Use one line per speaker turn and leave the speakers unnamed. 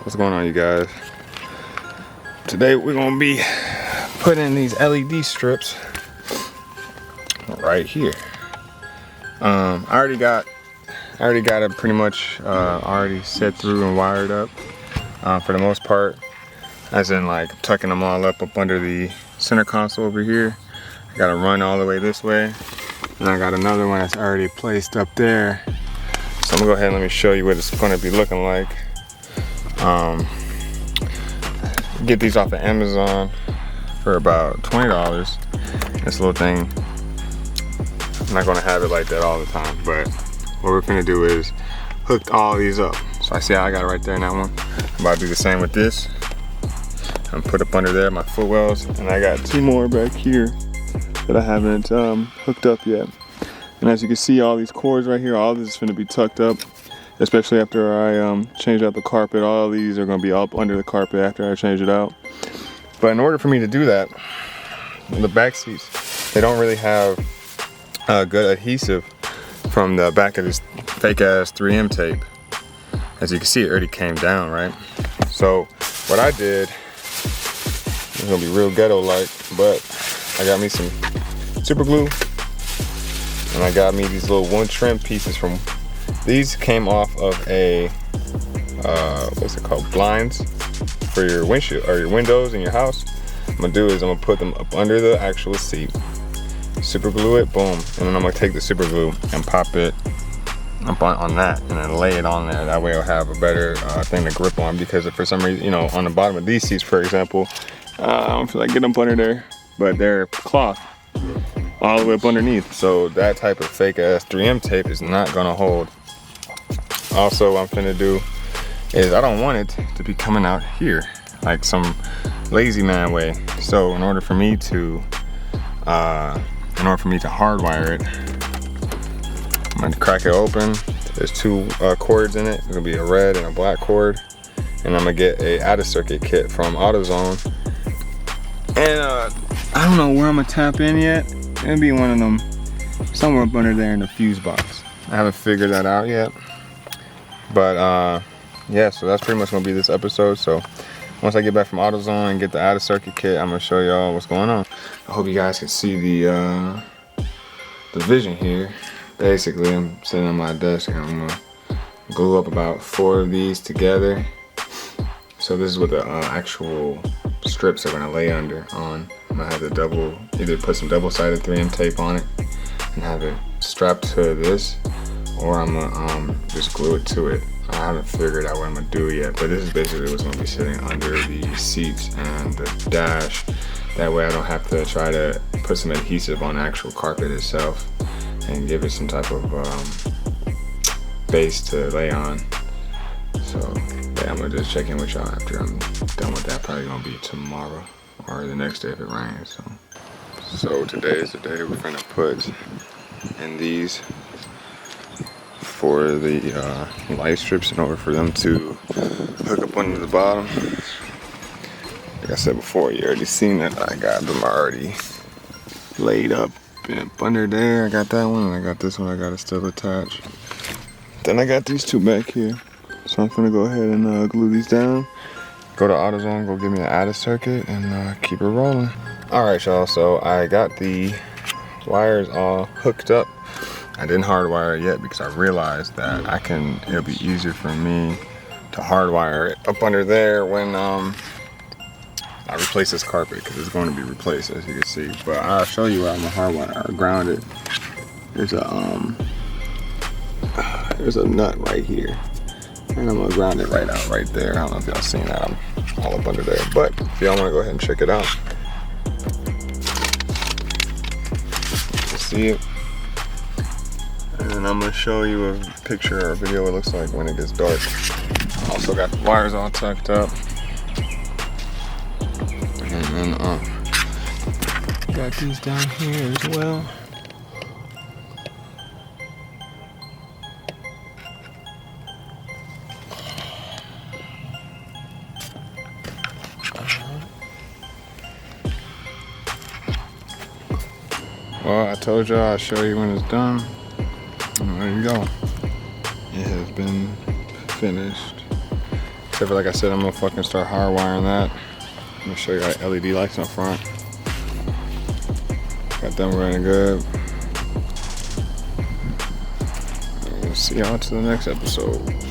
What's going on, you guys? Today we're gonna be putting in these LED strips right here. I already got it pretty much already set through and wired up for the most part, as in like tucking them all up under the center console over here. I gotta run all the way this way, and I got another one that's already placed up there. So I'm gonna go ahead and let me show you what it's gonna be looking like. Get these off of Amazon for about $20. This little thing, I'm not gonna have it like that all the time, but what we're gonna do is hook all these up. So I see how I got it right there in that one. I'm about to do the same with this. I'm put up under there my footwells, and I got two more back here that I haven't hooked up yet. And as you can see, all these cords right here, all this is gonna be tucked up. Especially after I change out the carpet, all of these are gonna be up under the carpet after I change it out. But in order for me to do that, the back seats, they don't really have good adhesive from the back of this fake ass 3M tape. As you can see, it already came down, right? So what I did, it's gonna be real ghetto like, but I got me some super glue, and I got me these little one trim pieces from, these came off of a, what's it called, blinds for your windshield or your windows in your house. What I'm gonna do is I'm gonna put them up under the actual seat, super glue it, boom, and then I'm gonna take the super glue and pop it up on that, and then lay it on there. That way I'll have a better thing to grip on, because if for some reason, you know, on the bottom of these seats, for example, I don't feel like getting up under there, but they're cloth all the way up underneath. So that type of fake ass 3M tape is not gonna hold. Also, what I'm finna do is I don't want it to be coming out here like some lazy man way. So in order for me to hardwire it, I'm gonna crack it open. There's two cords in it. It's gonna be a red and a black cord, and I'm gonna get a out of circuit kit from AutoZone. And I don't know where I'm gonna tap in yet. It'll be one of them somewhere up under there in the fuse box. I haven't figured that out yet. But yeah, so that's pretty much gonna be this episode. So once I get back from AutoZone and get the out of circuit kit, I'm gonna show y'all what's going on. I hope you guys can see the vision here. Basically, I'm sitting on my desk and I'm gonna glue up about 4 of these together. So this is what the actual strips are gonna lay under on. I'm gonna have the either put some double-sided 3M tape on it and have it strapped to this, or I'm gonna just glue it to it. I haven't figured out what I'm gonna do yet, but this is basically what's gonna be sitting under the seats and the dash. That way I don't have to try to put some adhesive on the actual carpet itself and give it some type of base to lay on. So yeah, I'm gonna just check in with y'all after I'm done with that. Probably gonna be tomorrow or the next day if it rains. So today is the day we're gonna put in these for the light strips in order for them to hook up under the bottom. Like I said before, you already seen that I got them already laid up under there. I got that one, and I got this one. I got it still attached. Then I got these two back here. So I'm gonna go ahead and glue these down. Go to AutoZone, go get me an out of circuit, and keep it rolling. All right, y'all. So I got the wires all hooked up. I didn't hardwire it yet because I realized that it'll be easier for me to hardwire it up under there when I replace this carpet, because it's going to be replaced, as you can see. But I'll show you where I'm gonna hardwire or ground it. There's a nut right here, and I'm gonna ground it right out right there. I don't know if y'all seen that. I'm all up under there, but if y'all want to go ahead and check it out, you can see it. And I'm gonna show you a picture or a video what it looks like when it gets dark. Also got the wires all tucked up. And then got these down here as well. Well, I told y'all I'll show you when it's done. And there you go. It has been finished. Except for, like I said, I'm gonna fucking start hardwiring that. I'm gonna show you like LED lights in the front. Got them running good. And we'll see y'all to the next episode.